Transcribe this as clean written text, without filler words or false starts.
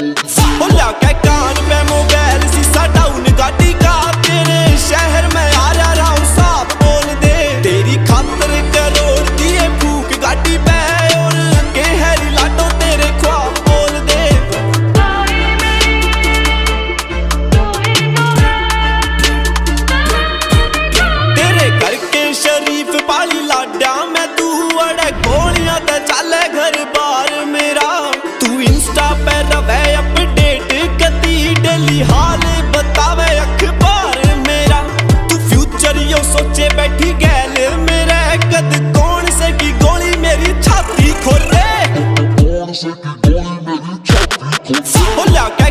बोला क्या कान पे मोबाइल शीशा डाउन गाड़ी का तेरे शहर में आ रहा हूँ साफ बोल दे तेरी खातर करोड़ दिए फूक गाड़ी पे और के हैरी लाडो तेरे ख्वाब बोल दे तेरे घर के शरीफ पाली लाडा मैं तू अड़े गोलियां ते चले घर बार मेरा तू इंस्टा पे रवे अपडेट कदी डेली हाल बतावे अखबार मेरा तू फ्यूचर यो सोचे बैठी गैल मेरे कद कौन से की गोली मेरी छाती खोले बोला क्या